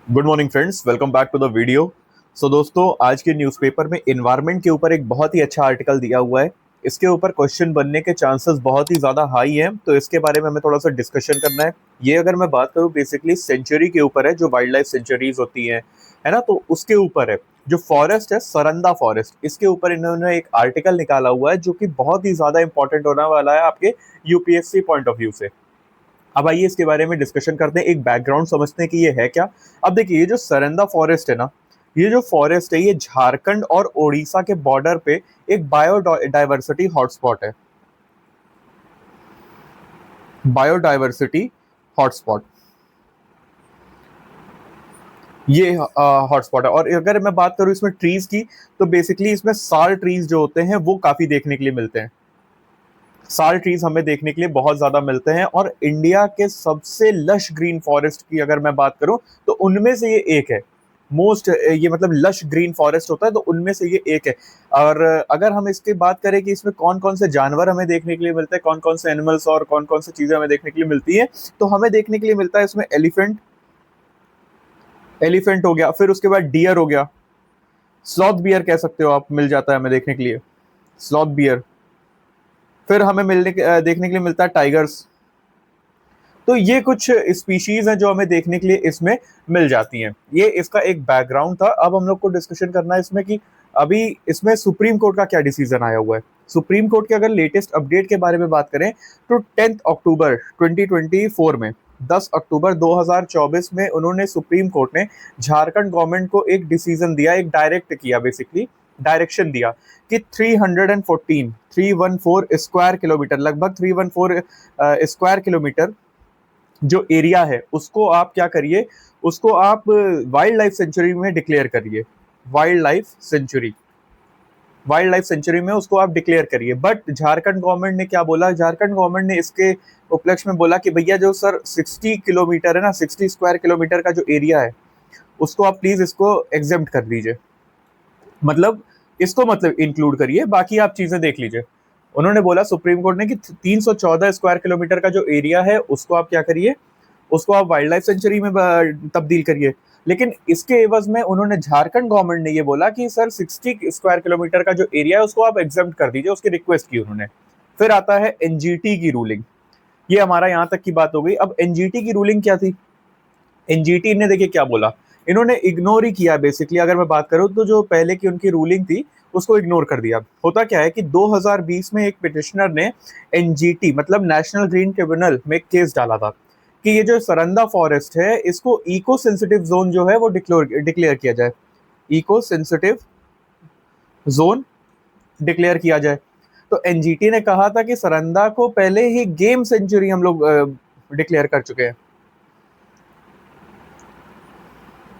Good morning friends, welcome back to the video. So दोस्तों, आज के न्यूज़पेपर में इन्वायरमेंट के ऊपर एक बहुत ही अच्छा आर्टिकल दिया हुआ है। इसके ऊपर क्वेश्चन बनने के चांसेस बहुत ही ज़्यादा हाई हैं, तो इसके बारे में हमें थोड़ा सा डिस्कशन करना है। ये अगर मैं बात करूँ बेसिकली सेंचुरी के ऊपर है, जो वाइल्ड लाइफ सेंचुरीज होती हैं, है ना, तो उसके ऊपर है। जो फॉरेस्ट है सरंदा फॉरेस्ट, इसके ऊपर इन्होंने एक आर्टिकल निकाला हुआ है जो कि बहुत ही ज़्यादा इंपॉर्टेंट होने वाला है आपके यूपीएससी पॉइंट ऑफ व्यू से। अब आइए इसके बारे में डिस्कशन करते हैं, एक बैकग्राउंड समझते हैं कि ये है क्या। अब देखिए, ये जो सरंदा फॉरेस्ट है ना, ये जो फॉरेस्ट है ये झारखंड और ओडिशा के बॉर्डर पे एक बायोडाइवर्सिटी हॉटस्पॉट है। बायोडाइवर्सिटी हॉटस्पॉट, ये हॉटस्पॉट है। और अगर मैं बात करूं इसमें ट्रीज की, तो बेसिकली इसमें साल ट्रीज जो होते हैं वो काफी देखने के लिए मिलते हैं। साल ट्रीज हमें देखने के लिए बहुत ज्यादा मिलते हैं, और इंडिया के सबसे लश ग्रीन फॉरेस्ट की अगर मैं बात करूं तो उनमें से ये एक है। मोस्ट, ये मतलब लश ग्रीन फॉरेस्ट होता है तो उनमें से ये एक है। और अगर हम इसकी बात करें कि इसमें कौन कौन से जानवर हमें देखने के लिए मिलते हैं, कौन कौन से एनिमल्स और कौन कौन सी चीजें हमें देखने के लिए मिलती है, तो हमें देखने के लिए मिलता है इसमें एलिफेंट। एलिफेंट हो गया, फिर उसके बाद डियर हो गया, स्लॉथ बियर कह सकते हो आप, मिल जाता है हमें देखने के लिए, स्लॉथ बियर। फिर हमें देखने के लिए मिलता है टाइगर्स। तो ये कुछ स्पीशीज हैं जो हमें देखने के लिए इसमें मिल जाती हैं। ये इसका एक बैकग्राउंड था। अब हम लोग को डिस्कशन करना है इसमें कि अभी इसमें सुप्रीम कोर्ट का क्या डिसीजन आया हुआ है। सुप्रीम कोर्ट के अगर लेटेस्ट अपडेट के बारे में बात करें तो 10 अक्टूबर 2024 में, 10 अक्टूबर 2024 में उन्होंने, सुप्रीम कोर्ट ने झारखंड गवर्नमेंट को एक डिसीजन दिया, एक डायरेक्ट किया, बेसिकली डायरेक्शन दिया कि 314 स्क्वायर किलोमीटर, लगभग 314 स्क्वायर किलोमीटर जो एरिया है उसको आप क्या करिए, उसको आप वाइल्ड लाइफ सेंचुरी में डिक्लेयर करिए। Wild life sanctuary, wild life sanctuary में उसको आप डिक्लेयर करिए। बट झारखंड गवर्नमेंट ने क्या बोला, झारखंड गवर्नमेंट ने इसके उपलक्ष्य में बोला कि भैया जो सर 60 किलोमीटर है ना, 60 स्क्वायर किलोमीटर का जो एरिया है उसको आप प्लीज इसको एग्जेम्प्ट कर दीजिए। मतलब इसको मतलब इंक्लूड करिए, बाकी आप चीजें देख लीजिए। उन्होंने बोला सुप्रीम कोर्ट ने कि 314 स्क्वायर किलोमीटर का जो एरिया है उसको आप क्या करिए, उसको आप वाइल्ड लाइफ सेंचुरी में तब्दील करिए। लेकिन इसके एवज में उन्होंने, झारखंड गवर्नमेंट ने ये बोला कि सर 60 स्क्वायर किलोमीटर का जो एरिया है उसको आप एग्जाम कर दीजिए, उसकी रिक्वेस्ट की उन्होंने। फिर आता है एनजीटी की रूलिंग। ये हमारा यहाँ तक की बात हो गई। अब एनजीटी की रूलिंग क्या थी, एनजीटी ने देखिए क्या बोला, इन्होंने इग्नोर ही किया बेसिकली। अगर मैं बात करूं तो जो पहले की उनकी रूलिंग थी उसको इग्नोर कर दिया। होता क्या है कि 2020 में एक पिटिशनर ने एनजीटी मतलब नेशनल ग्रीन ट्रिब्यूनल में केस डाला था कि ये जो सरंदा फॉरेस्ट है इसको इको सेंसिटिव जोन जो है वो डिक्लेयर किया जाए, इको सेंसिटिव जोन डिक्लेयर किया जाए। तो एनजीटी ने कहा था कि सरंदा को पहले ही गेम सेंचुरी हम लोग डिक्लेयर कर चुके हैं,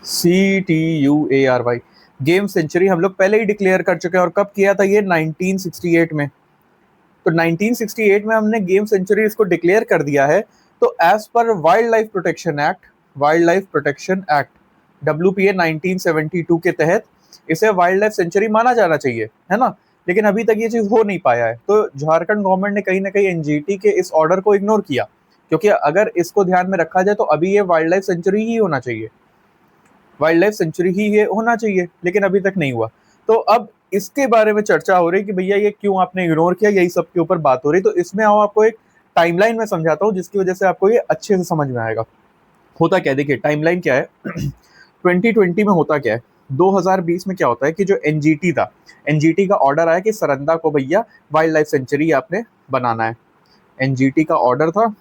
CTUARY, गेम सेंचुरी हम लोग पहले ही डिक्लेयर कर चुके हैं। और कब किया था ये, 1968 में। तो 1968 में हमने गेम सेंचुरी इसको डिक्लेयर कर दिया है। तो as per wildlife protection act, wildlife protection act WPA 1972 के तहत इसे वाइल्ड लाइफ सेंचुरी माना जाना चाहिए, है ना। लेकिन अभी तक ये चीज हो नहीं पाया है। तो झारखंड गवर्नमेंट ने कहीं ना कहीं एनजीटी के इस ऑर्डर को इग्नोर किया, क्योंकि अगर इसको ध्यान में रखा जाए तो अभी ये वाइल्ड लाइफ सेंचुरी ही होना चाहिए, वाइल्ड लाइफ सेंचुरी ही ये होना चाहिए, लेकिन अभी तक नहीं हुआ। तो अब इसके बारे में चर्चा हो रही कि भैया ये क्यों आपने इग्नोर किया, यही सब के ऊपर बात हो रही। तो इसमें आओ आपको एक टाइमलाइन में समझाता हूँ जिसकी वजह से आपको ये अच्छे से समझ में आएगा। होता क्या है, देखिए टाइमलाइन क्या है। 2020 में होता क्या है, 2020 में क्या होता है कि जो एनजीटी था, एनजीटी का ऑर्डर आया कि सरंदा को भैया वाइल्ड लाइफ सेंचुरी आपने बनाना है। एनजीटी का ऑर्डर था,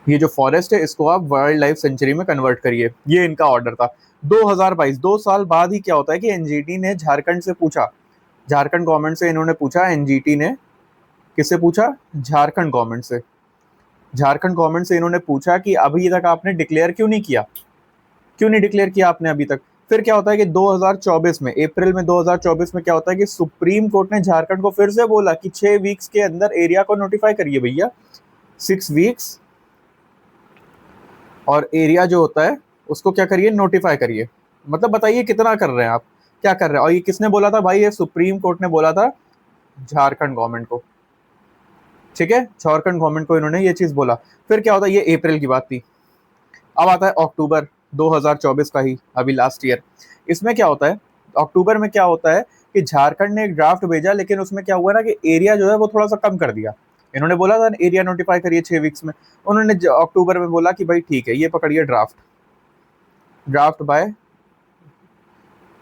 ये जो फॉरेस्ट है इसको आप वाइल्ड लाइफ सेंचुरी में कन्वर्ट करिए, ये इनका ऑर्डर था। 2022, 2 साल बाद ही क्या होता है कि एनजीटी ने झारखंड से पूछा, झारखंड गवर्नमेंट से इन्होंने पूछा, एनजीटी ने किससे पूछा, झारखंड गवर्नमेंट से। झारखंड गवर्नमेंट से इन्होंने पूछा कि अभी तक आपने डिक्लेयर क्यों नहीं किया, क्यों नहीं डिक्लेयर किया आपने अभी तक। फिर क्या होता है कि 2024 में, अप्रैल में 2024 में क्या होता है कि सुप्रीम कोर्ट ने झारखंड को फिर से बोला कि 6 वीक्स के अंदर एरिया को नोटिफाई करिए भैया, 6 वीक्स, और एरिया जो होता है उसको क्या करिए, नोटिफाई करिए। मतलब बताइए कितना कर रहे हैं आप, क्या कर रहे हैं। और ये किसने बोला था भाई, ये सुप्रीम कोर्ट ने बोला था झारखंड गवर्नमेंट को, ठीक है, झारखंड गवर्नमेंट को इन्होंने ये चीज बोला। फिर क्या होता है, ये अप्रैल की बात थी। अब आता है अक्टूबर। 2024 का ही, अभी लास्ट ईयर। इसमें क्या होता है, अक्टूबर में क्या होता है कि झारखंड ने एक ड्राफ्ट भेजा, लेकिन उसमें क्या हुआ ना कि एरिया जो है वो थोड़ा सा कम कर दिया। इन्होंने बोला था एरिया नोटिफाई करिए 6 वीक्स में, उन्होंने अक्टूबर में बोला कि भाई ठीक है, ये पकड़िए draft, draft by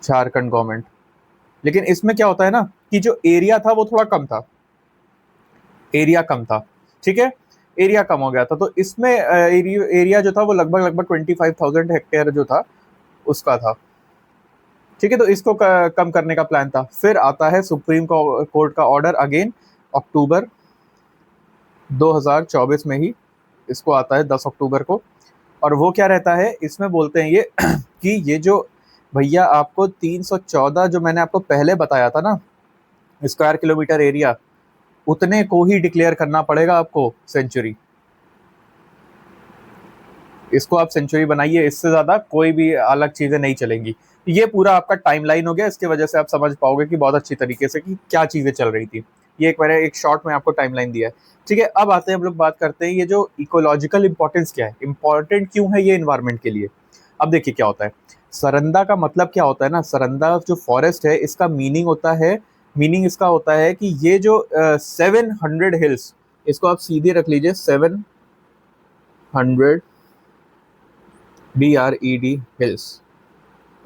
Jharkhand government. लेकिन इसमें क्या होता है ना कि जो एरिया था वो थोड़ा कम था, एरिया कम था, ठीक है, एरिया कम हो गया था। तो इसमें एरिया जो था वो लगभग लगभग 25,000 हेक्टेयर जो था उसका था, ठीक है। तो इसको कम करने का प्लान था। फिर आता है सुप्रीम कोर्ट का ऑर्डर अगेन, अक्टूबर 2024 में ही इसको आता है, 10 अक्टूबर को। और वो क्या रहता है, इसमें बोलते हैं ये कि ये जो भैया आपको 314 जो मैंने आपको पहले बताया था ना स्क्वायर किलोमीटर एरिया, उतने को ही डिक्लेयर करना पड़ेगा आपको सेंचुरी। इसको आप सेंचुरी बनाइए, इससे ज़्यादा कोई भी अलग चीज़ें नहीं चलेंगी। ये पूरा आपका टाइमलाइन हो गया, इसके वजह से आप समझ पाओगे कि बहुत अच्छी तरीके से कि क्या चीज़ें चल रही थी। ये एक मैंने एक शॉर्ट में आपको टाइमलाइन दिया है, ठीक है। अब आते हैं हम लोग बात करते हैं ये जो इकोलॉजिकल इंपॉर्टेंस क्या है, इंपॉर्टेंट क्यों है ये इन्वायरमेंट के लिए। अब देखिए क्या होता है, सरंदा का मतलब क्या होता है ना, सरंदा जो फॉरेस्ट है इसका मीनिंग होता है, मीनिंग इसका होता है कि ये जो 700 हिल्स, इसको आप सीधे रख लीजिए, 700 BRED हिल्स,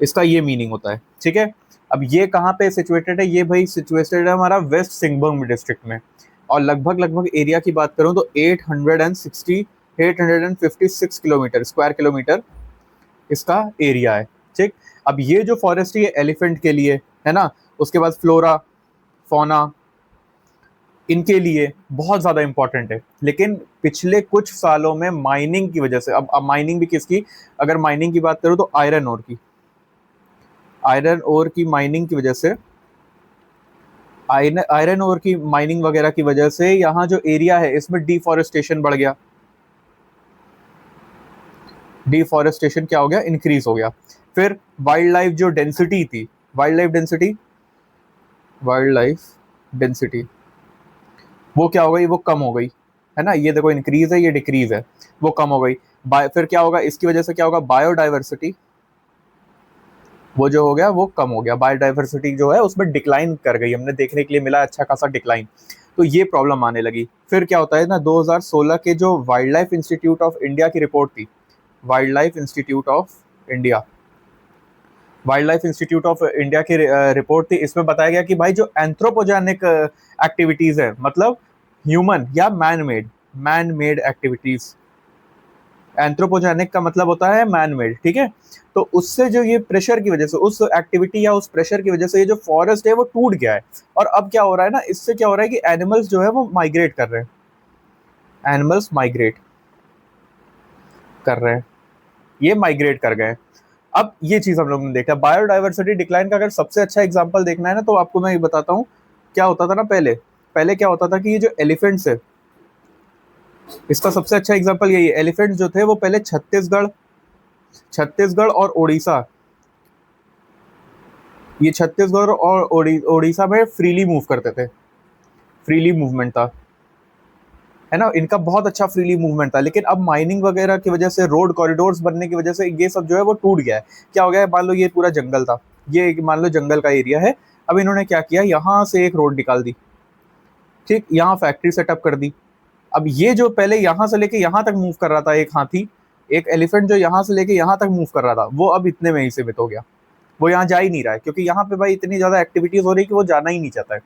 इसका ये मीनिंग होता है, ठीक है। अब ये कहाँ पे सिचुएटेड है, ये भाई सिचुएटेड है हमारा वेस्ट सिंहभूम डिस्ट्रिक्ट में। और लगभग लगभग एरिया की बात करूँ तो 856 किलोमीटर, स्क्वायर किलोमीटर इसका एरिया है, ठीक। अब ये जो फॉरेस्ट है एलिफेंट के लिए है ना, उसके बाद फ्लोरा फौना, इनके लिए बहुत ज़्यादा इंपॉर्टेंट है। लेकिन पिछले कुछ सालों में माइनिंग की वजह से, अब माइनिंग भी किसकी, अगर माइनिंग की बात करूँ तो आयरन ओर की, आयरन ओर की माइनिंग की वजह से, आयरन ओर की माइनिंग वगैरह की वजह से यहाँ जो एरिया है इसमें डिफॉरेस्टेशन बढ़ गया, डिफॉरेस्टेशन क्या हो गया, इंक्रीज हो गया। फिर वाइल्ड लाइफ जो डेंसिटी थी, wild life density, wild life density वो क्या हो गई, वो कम हो गई, है ना। ये देखो इंक्रीज है, ये डिक्रीज है, वो कम हो गई। फिर क्या होगा, इसकी वजह से क्या होगा, बायोडाइवर्सिटी वो जो हो गया वो कम हो गया, बायोडाइवर्सिटी जो है उसमें डिक्लाइन कर गई, हमने देखने के लिए मिला अच्छा खासा डिक्लाइन। तो ये प्रॉब्लम आने लगी। फिर क्या होता है ना, 2016 के जो wild life institute of India की रिपोर्ट थी, wild life institute of India, wild life institute of India की रिपोर्ट थी, इसमें बताया गया कि भाई जो एंथ्रोपोजेनिक एक्टिविटीज है, मतलब ह्यूमन या मैन मेड एक्टिविटीज, एंथ्रोपोजेनिक का मतलब होता है मैन मेड, ठीक है। तो उससे जो ये प्रेशर की वजह से, उस एक्टिविटी या उस प्रेशर की वजह से ये जो फॉरेस्ट है वो टूट गया है। और अब क्या हो रहा है ना, इससे क्या हो रहा है कि एनिमल्स जो है वो माइग्रेट कर रहे हैं, एनिमल्स माइग्रेट कर रहे हैं, ये माइग्रेट कर गए। अब ये चीज हम लोग ने देखा। बायोडाइवर्सिटी डिक्लाइन का अगर सबसे अच्छा एग्जांपल देखना है ना, तो आपको मैं ये बताता हूँ क्या होता था ना, पहले पहले क्या होता था कि ये जो एलिफेंट्स है, इसका सबसे अच्छा एग्जांपल यही है। एलिफेंट्स जो थे वो पहले छत्तीसगढ़ और उड़ीसा, ये छत्तीसगढ़ और उड़ीसा में फ्रीली मूव करते थे, फ्रीली मूवमेंट था, है ना, इनका बहुत अच्छा फ्रीली मूवमेंट था। लेकिन अब माइनिंग वगैरह की वजह से, रोड कॉरिडोर्स बनने की वजह से ये सब जो है वो टूट गया है। क्या हो गया है, मान लो ये पूरा जंगल था, ये मान लो जंगल का एरिया है, अब इन्होंने क्या किया, यहाँ से एक रोड निकाल दी, ठीक, यहाँ फैक्ट्री सेटअप कर दी। अब ये जो पहले यहाँ से लेके यहाँ तक मूव कर रहा था एक हाथी, एक एलिफेंट जो यहाँ से लेके यहाँ तक मूव कर रहा था, वो अब इतने में ही सीमित हो गया, वो यहाँ जा ही नहीं रहा है, क्योंकि यहाँ पे भाई इतनी ज़्यादा एक्टिविटीज़ हो रही है कि वो जाना ही नहीं चाहता है,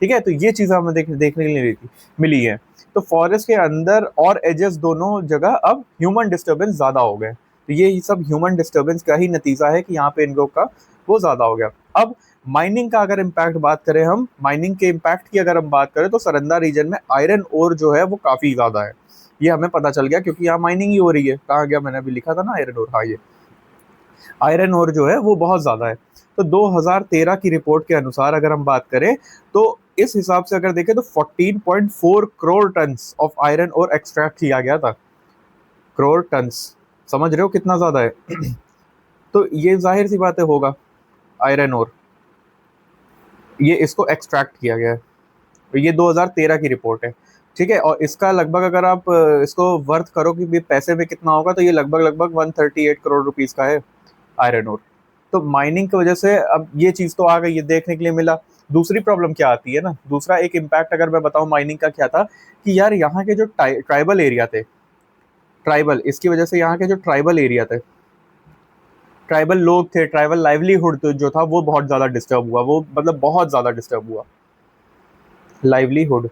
ठीक है। तो ये चीज़ हमें देखने के लिए मिली है। तो फॉरेस्ट के अंदर और एजेस दोनों जगह अब ह्यूमन डिस्टर्बेंस ज़्यादा हो गए। तो ये सब ह्यूमन डिस्टर्बेंस का ही नतीजा है कि यहाँ पे इन लोग का वो ज़्यादा हो गया। अब माइनिंग का अगर इम्पैक्ट बात करें, हम माइनिंग के इम्पैक्ट की अगर हम बात करें, तो सरंदा रीजन में आयरन ओर जो है वो काफ़ी ज़्यादा है, ये हमें पता चल गया, क्योंकि यहाँ माइनिंग ही हो रही है। कहाँ गया, मैंने अभी लिखा था ना आयरन ओर, हाँ, ये आयरन ओर जो है वो बहुत ज़्यादा है। तो 2013 की रिपोर्ट के अनुसार अगर हम बात करें, तो इस हिसाब से अगर देखें तो 14.4 crore tons of iron ore extract किया गया था, करोड़ टन्स, समझ रहे हो कितना ज़्यादा है। तो ये जाहिर सी बात है होगा, आयरन ओर ये इसको एक्सट्रैक्ट किया गया है। तो ये 2013 की रिपोर्ट है। ठीक है। और इसका लगभग अगर आप इसको वर्थ करो कि भी पैसे में कितना होगा, तो ये लगभग लगभग 138 करोड़ रुपीस का है आयरन ओर। तो माइनिंग की वजह से अब ये चीज तो आ गई, ये देखने के लिए मिला। दूसरी प्रॉब्लम क्या आती है ना, दूसरा एक इम्पैक्ट अगर मैं बताऊं माइनिंग का क्या था, कि यार यहाँ के जो ट्राइबल एरिया थे, ट्राइबल इसकी वजह से यहाँ के जो ट्राइबल एरिया थे, ट्राइबल लोग थे, ट्राइबल लाइवलीहुड तो जो था वो बहुत ज्यादा डिस्टर्ब हुआ, वो मतलब बहुत ज्यादा डिस्टर्ब हुआ, लाइवलीहुड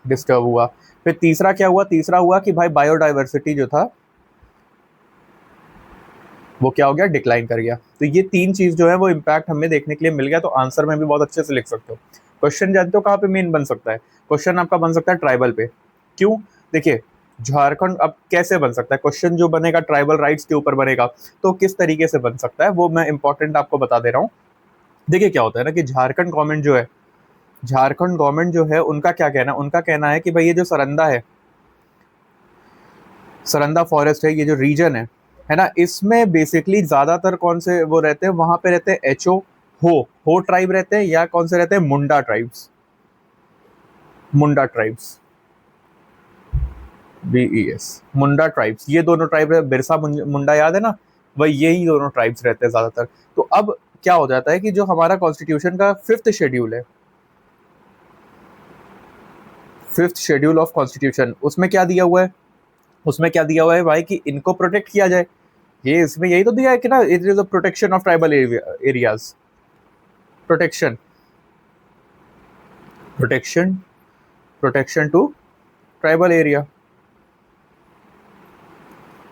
डिस्टर्ब हुआ। फिर तीसरा क्या हुआ, तीसरा हुआ कि भाई बायोडाइवर्सिटी जो था वो क्या हो गया, डिक्लाइन कर गया। तो ये तीन चीज जो है वो इम्पैक्ट हमें देखने के लिए मिल गया। तो आंसर में भी बहुत अच्छे से लिख सकते हो। क्वेश्चन जानते हो कहाँ पे मेन बन सकता है, क्वेश्चन आपका बन सकता है ट्राइबल पे। क्यों, देखिए झारखंड अब कैसे बन सकता है, क्वेश्चन जो बनेगा ट्राइबल राइट्स के ऊपर बनेगा, तो किस तरीके से बन सकता है वो मैं इंपॉर्टेंट आपको बता दे रहा हूँ। देखिए क्या होता है ना कि झारखंड गवर्नमेंट जो है, झारखंड गवर्नमेंट जो है उनका क्या कहना है, उनका कहना है कि भाई ये जो सरंदा है, सरंदा फॉरेस्ट है, ये जो रीजन है ना, इसमें बेसिकली ज्यादातर कौन से वो रहते हैं, वहां पे रहते हैं एचओ, हो ट्राइब रहते हैं, या कौन से रहते हैं, मुंडा ट्राइब्स, मुंडा ट्राइब्स, बीईएस, मुंडा ट्राइब्स, ये दोनों ट्राइब है। बिरसा मुंडा याद है ना, वही यही दोनों ट्राइब्स रहते हैं ज्यादातर। तो अब क्या हो जाता है कि जो हमारा कॉन्स्टिट्यूशन का 5th शेड्यूल है, 5th शेड्यूल ऑफ कॉन्स्टिट्यूशन, उसमें क्या दिया हुआ है, उसमें क्या दिया हुआ है भाई कि इनको प्रोटेक्ट किया जाए। ये इसमें यही तो दिया है कि ना, it is a protection of tribal areas, protection, protection, protection to tribal area,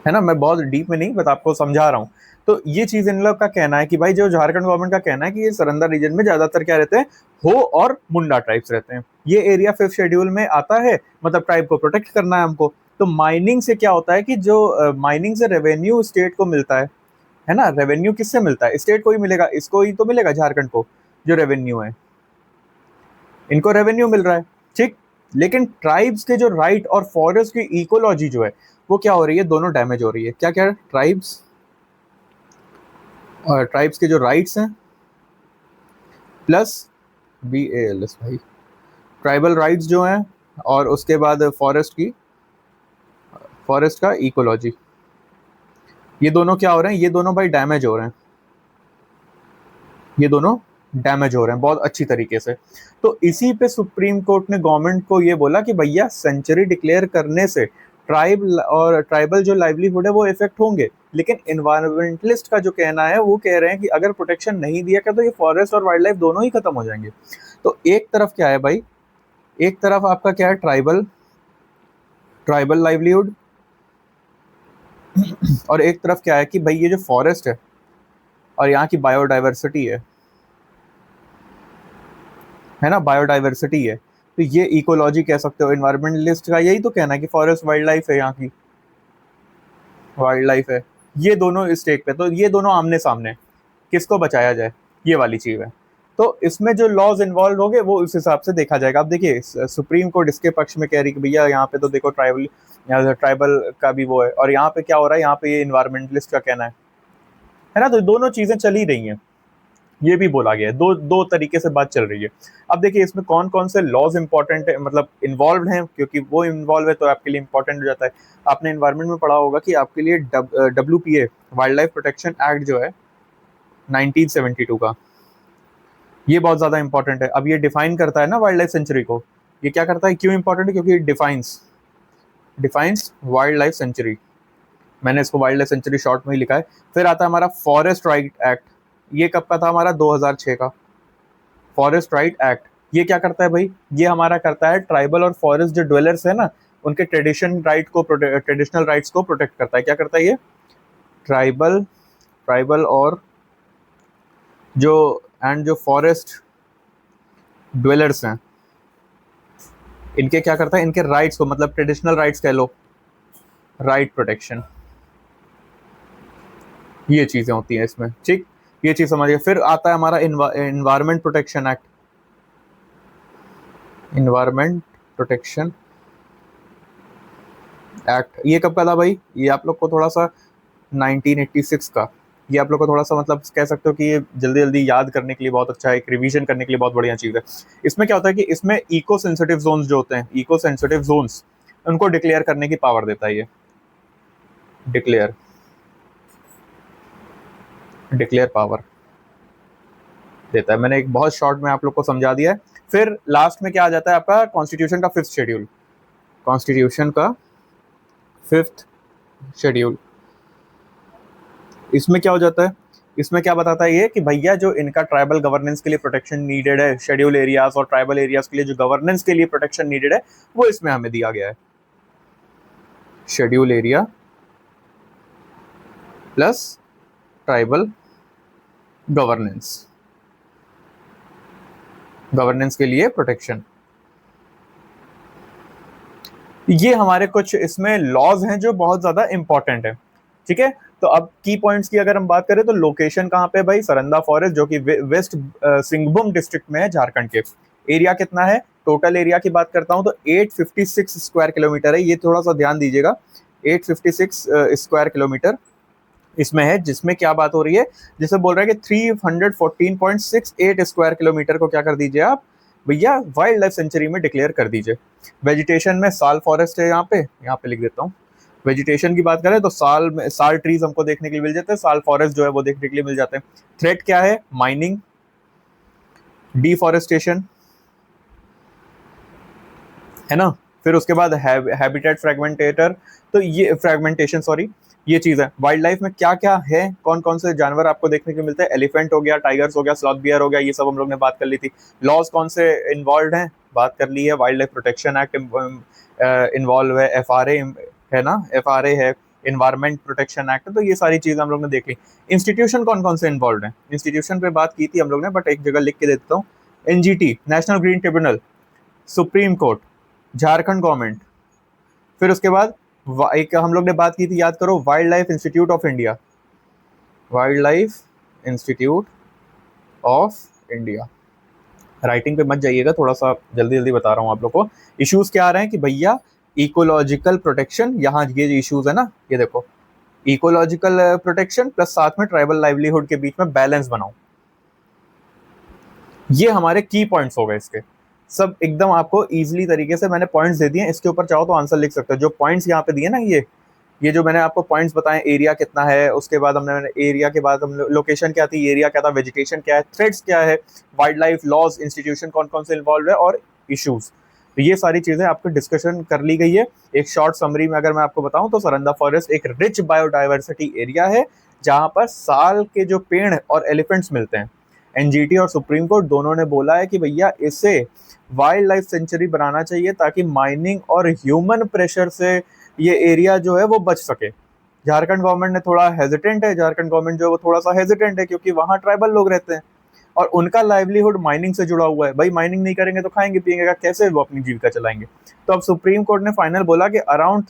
है ना। मैं बहुत डीप में नहीं बट आपको समझा रहा हूँ। तो ये चीज इन लोग का कहना है कि भाई जो झारखंड गवर्नमेंट का कहना है कि ये सरंदा रीजन में ज्यादातर क्या रहते हैं, हो और मुंडा ट्राइब्स रहते हैं। ये एरिया 5th शेड्यूल में आता है, मतलब ट्राइब को प्रोटेक्ट करना है हमको। तो माइनिंग से क्या होता है कि जो माइनिंग से रेवेन्यू स्टेट को मिलता है ना। रेवेन्यू किससे मिलता है, स्टेट को ही मिलेगा, इसको ही तो मिलेगा झारखंड को, जो रेवेन्यू है, इनको रेवेन्यू मिल रहा है, ठीक। लेकिन ट्राइब्स के जो राइट और फॉरेस्ट की इकोलॉजी जो है वो क्या हो रही है, दोनों डैमेज हो रही है। क्या क्या, ट्राइब्स और ट्राइब्स के जो राइट्स हैं प्लस BALS भाई, ट्राइबल राइट्स जो हैं, और उसके बाद फॉरेस्ट की, फॉरेस्ट का इकोलॉजी, ये दोनों क्या हो रहे हैं, ये दोनों भाई डैमेज हो रहे हैं, ये दोनों डैमेज हो रहे हैं बहुत अच्छी तरीके से। तो इसी पे सुप्रीम कोर्ट ने गवर्नमेंट को ये बोला कि भैया सेंचुरी डिक्लेयर करने से ट्राइब और ट्राइबल जो लाइवलीहुड है वो इफेक्ट होंगे। लेकिन इन्वायरमेंटलिस्ट का जो कहना है वो कह रहे हैं कि अगर प्रोटेक्शन नहीं दिया गया तो ये फॉरेस्ट और वाइल्ड लाइफ दोनों ही खत्म हो जाएंगे। तो एक तरफ क्या है भाई, एक तरफ आपका क्या है, ट्राइबल, ट्राइबल लाइवलीहुड, और एक तरफ क्या है कि भाई ये जो फॉरेस्ट है यहाँ की बायोडाइवर्सिटी है ना, बायोडाइवर्सिटी है। तो ये इकोलॉजी कह सकते हो, इन्वायरमेंटलिस्ट का यही तो कहना है कि फॉरेस्ट वाइल्ड लाइफ है, यहाँ की वाइल्ड लाइफ है। ये दोनों स्टेक पे, तो ये दोनों आमने सामने, किसको बचाया जाए, ये वाली चीज है। तो इसमें जो लॉज इन्वॉल्व होंगे वो उस हिसाब से देखा जाएगा। अब देखिए सुप्रीम कोर्ट इसके पक्ष में कह रही कि भैया यहाँ पे तो देखो ट्राइबल, यहाँ ट्राइबल का भी वो है, और यहाँ पे क्या हो रहा है, यहाँ पे ये इन्वायरमेंटलिस्ट का कहना है ना। तो दोनों चीजें चली रही हैं, ये भी बोला गया है, दो दो तरीके से बात चल रही है। अब देखिए इसमें कौन कौन से लॉज इंपॉर्टेंट है, मतलब इन्वॉल्व हैं, क्योंकि वो इन्वॉल्व है तो आपके लिए इंपॉर्टेंट हो जाता है। आपने इन्वायरमेंट में पढ़ा होगा कि आपके लिए WPA, wild life protection act जो है 1972 का, ये बहुत ज्यादा इंपॉर्टेंट है। अब ये डिफाइन करता है ना वाइल्ड लाइफ सेंचुरी को। ये क्या करता है, क्यों इंपॉर्टेंट है, क्योंकि defines, defines wild life sanctuary. मैंने इसको वाइल्ड लाइफ सेंचुरी शॉर्ट में ही लिखा है। फिर आता है हमारा फॉरेस्ट राइट एक्ट, ये कब का था हमारा, 2006 का फॉरेस्ट राइट एक्ट। ये क्या करता है भाई, ये हमारा करता है ट्राइबल और फॉरेस्ट जो ड्वेलर्स है ना, उनके ट्रेडिशनल राइट्स को प्रोटेक्ट करता है। क्या करता है ये, ट्राइबल, ट्राइबल और जो एंड जो फॉरेस्ट ड्वेलर्स हैं, इनके क्या करता है, इनके राइट्स को, मतलब ट्रेडिशनल राइट्स कह लो, राइट प्रोटेक्शन, ये चीजें होती हैं इसमें, ठीक। ये चीज समझिए। फिर आता है हमारा environment protection act, environment protection act, ये कब का था भाई, ये आप लोग को थोड़ा सा 1986 का, ये आप लोग को थोड़ा सा मतलब कह सकते हो कि ये जल्दी जल्दी याद करने के लिए बहुत अच्छा है, एक रिवीजन करने के लिए बहुत बढ़िया चीज़ है। इसमें क्या होता है कि इसमें इको सेंसिटिव जोन्स जो होते हैं, इको सेंसिटिव जोन्स, उनको डिक्लेयर करने की पावर देता है ये, डिक्लेयर पावर देता है। मैंने एक बहुत शॉर्ट में आप लोग को समझा दिया है। फिर लास्ट में क्या आ जाता है आपका कॉन्स्टिट्यूशन का 5th शेड्यूल, कॉन्स्टिट्यूशन का 5th शेड्यूल। इसमें क्या हो जाता है, इसमें क्या बताता है ये कि भैया जो इनका ट्राइबल गवर्नेंस के लिए प्रोटेक्शन नीडेड है, शेड्यूल एरियाज और ट्राइबल एरियाज के लिए जो गवर्नेंस के लिए प्रोटेक्शन नीडेड है, वो इसमें हमें दिया गया है। Schedule area plus tribal governance, governance के लिए प्रोटेक्शन। ये हमारे कुछ इसमें लॉज हैं जो बहुत ज्यादा इंपॉर्टेंट है, ठीक है। तो अब की पॉइंट्स की अगर हम बात करें तो लोकेशन कहाँ पे भाई, सरंदा फॉरेस्ट जो कि वेस्ट सिंहभूम डिस्ट्रिक्ट में है झारखंड के। एरिया कितना है, टोटल एरिया की बात करता हूँ तो 856 स्क्वायर किलोमीटर है, ये थोड़ा सा ध्यान दीजिएगा, 856 स्क्वायर किलोमीटर इसमें है। जिसमें क्या बात हो रही है, जिसे बोल रहा है कि 314.68 स्क्वायर किलोमीटर को क्या कर दीजिए आप भैया वाइल्ड लाइफ सेंचुरी में डिक्लेयर कर दीजिए। वेजिटेशन में साल फॉरेस्ट है, यहाँ पे लिख देता हूँ। वेजिटेशन की बात करें तो साल में साल ट्रीज हमको देखने के लिए मिल जाते हैं, साल फॉरेस्ट जो है वो देखने के लिए मिल जाते हैं। थ्रेट क्या है, माइनिंग, डिफॉरेस्टेशन, है ना। फिर उसके बाद हैबिटेट फ्रेगमेंटेटर, तो ये फ्रेगमेंटेशन सॉरी, ये चीज है। वाइल्ड लाइफ में क्या क्या है, कौन कौन से जानवर आपको देखने को मिलते हैं, एलिफेंट हो गया, टाइगर्स हो गया, स्लॉथ बियर हो गया, ये सब हम लोग ने बात कर ली थी। लॉज कौन से इन्वॉल्व हैं, बात कर ली है। Wild life protection act involve है, FRA है ना, FRA है, इन्वायरमेंट प्रोटेक्शन एक्ट, तो ये सारी चीजें हम लोग ने देख ली। इंस्टीट्यूशन कौन कौन से इन्वॉल्व हैं, इंस्टीट्यूशन पे बात की थी हम लोग ने, बट एक जगह लिख के देता हूँ। NGT national green tribunal, supreme court, Jharkhand government. फिर उसके बाद एक हम लोग ने बात की थी, याद करो, wild life institute of India, wild life institute of India. Writing पे मत जाइएगा, थोड़ा सा जल्दी जल्दी बता रहा हूँ आप लोग को। इश्यूज क्या आ रहे हैं कि भैया इकोलॉजिकल प्रोटेक्शन, यहाँ ये इश्यूज है ना, ये देखो, इकोलॉजिकल प्रोटेक्शन प्लस साथ में ट्राइबल लाइवलीहुड के बीच में बैलेंस बनाओ। ये हमारे की पॉइंट्स हो गए, इसके सब एकदम आपको इजीली तरीके से मैंने पॉइंट्स दे दिए। इसके ऊपर चाहो तो आंसर लिख सकते हो। जो पॉइंट्स यहाँ पे दिए ना, ये जो मैंने आपको पॉइंट्स बताए, एरिया कितना है, उसके बाद हमने एरिया के बाद हम लोकेशन क्या थी, एरिया क्या था, वेजिटेशन क्या है, थ्रेड्स क्या है, वाइल्ड लाइफ लॉज, इंस्टीट्यूशन कौन कौन से इन्वॉल्व है और इश्यूज, तो ये सारी चीजें आपको डिस्कशन कर ली गई है। एक शॉर्ट समरी में अगर मैं आपको बताऊं तो सरंदा फॉरेस्ट एक रिच बायोडाइवर्सिटी एरिया है, जहां पर साल के जो पेड़ और एलिफेंट्स मिलते हैं। NGT और सुप्रीम कोर्ट दोनों ने बोला है कि भैया इसे वाइल्ड लाइफ सेंचुरी बनाना चाहिए ताकि माइनिंग और ह्यूमन प्रेशर से ये एरिया जो है वो बच सके। झारखंड गवर्नमेंट ने थोड़ा हेजिटेंट है, झारखंड गवर्नमेंट जो है वो थोड़ा सा हेजिटेंट है, क्योंकि वहाँ ट्राइबल लोग रहते हैं और उनका लाइवलीहुड माइनिंग से जुड़ा हुआ है। भाई माइनिंग नहीं करेंगे तो खाएंगे पिएंगे का, कैसे वो अपनी जीविका चलाएंगे। तो अब सुप्रीम कोर्ट ने फाइनल बोला कि अराउंड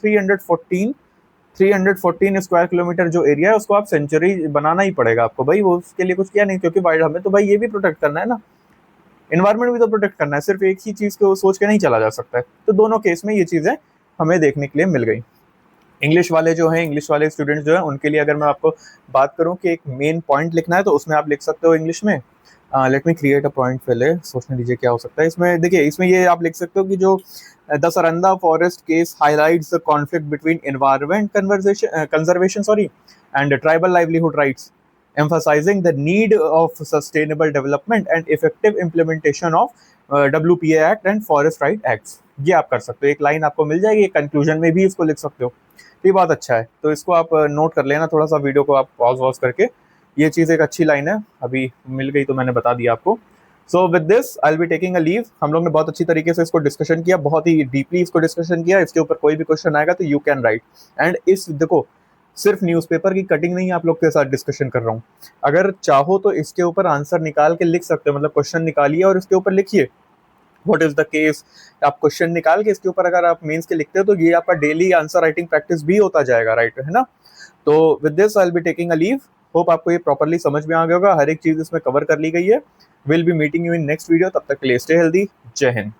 314 स्क्वायर किलोमीटर जो एरिया है उसको आप सेंचुरी बनाना ही पड़ेगा आपको। भाई वो उसके लिए कुछ किया नहीं, क्योंकि वाइल्ड हमें तो भाई ये भी प्रोटेक्ट करना है ना, इन्वायरमेंट भी तो प्रोटेक्ट करना है, सिर्फ एक ही चीज को सोच के नहीं चला जा सकता है। तो दोनों केस में ये चीजें हमें देखने के लिए मिल गई। इंग्लिश वाले जो हैं, इंग्लिश वाले स्टूडेंट्स जो हैं, उनके लिए अगर मैं आपको बात करूं कि एक मेन पॉइंट लिखना है तो उसमें आप लिख सकते हो इंग्लिश में, let me create a point, पहले सोचने दीजिए क्या हो सकता है इसमें। देखिए इसमें ये आप लिख सकते हो कि जो the Saranda forest case highlights the conflict between environment conservation and tribal livelihood rights, emphasizing the need of sustainable development and effective implementation of WPA Act and Forest Right Acts। ये आप कर सकते हो, एक लाइन आपको मिल जाएगी, कंक्लूजन में भी इसको लिख सकते हो। ये बहुत अच्छा है, तो इसको आप नोट कर लेना, थोड़ा सा वीडियो को आप पॉज वॉज करके। ये चीज़ एक अच्छी लाइन है, अभी मिल गई तो मैंने बता दिया आपको। So with this I will be taking a leave. हम लोग ने बहुत अच्छी तरीके से इसको डिस्कशन किया, बहुत ही डीपली इसको डिस्कशन किया। इसके ऊपर कोई भी क्वेश्चन आएगा तो यू कैन राइट। एंड इस देखो, सिर्फ न्यूज़पेपर की कटिंग नहीं आप लोग के साथ डिस्कशन कर रहा हूँ, अगर चाहो तो इसके ऊपर आंसर निकाल के लिख सकते हो, मतलब क्वेश्चन निकालिए और इसके ऊपर लिखिए व्हाट इज द केस। आप क्वेश्चन निकाल के इसके ऊपर अगर आप मेंस के लिखते हो तो ये आपका डेली आंसर राइटिंग प्रैक्टिस भी होता जाएगा, राइट, है ना। तो with this I will be taking a leave. Hope आपको ये प्रॉपर्ली समझ में आ गया होगा, हर एक चीज इसमें कवर कर ली गई है। Will be meeting you in next video, तब तक के लिए स्टे हेल्दी, जय हिंद।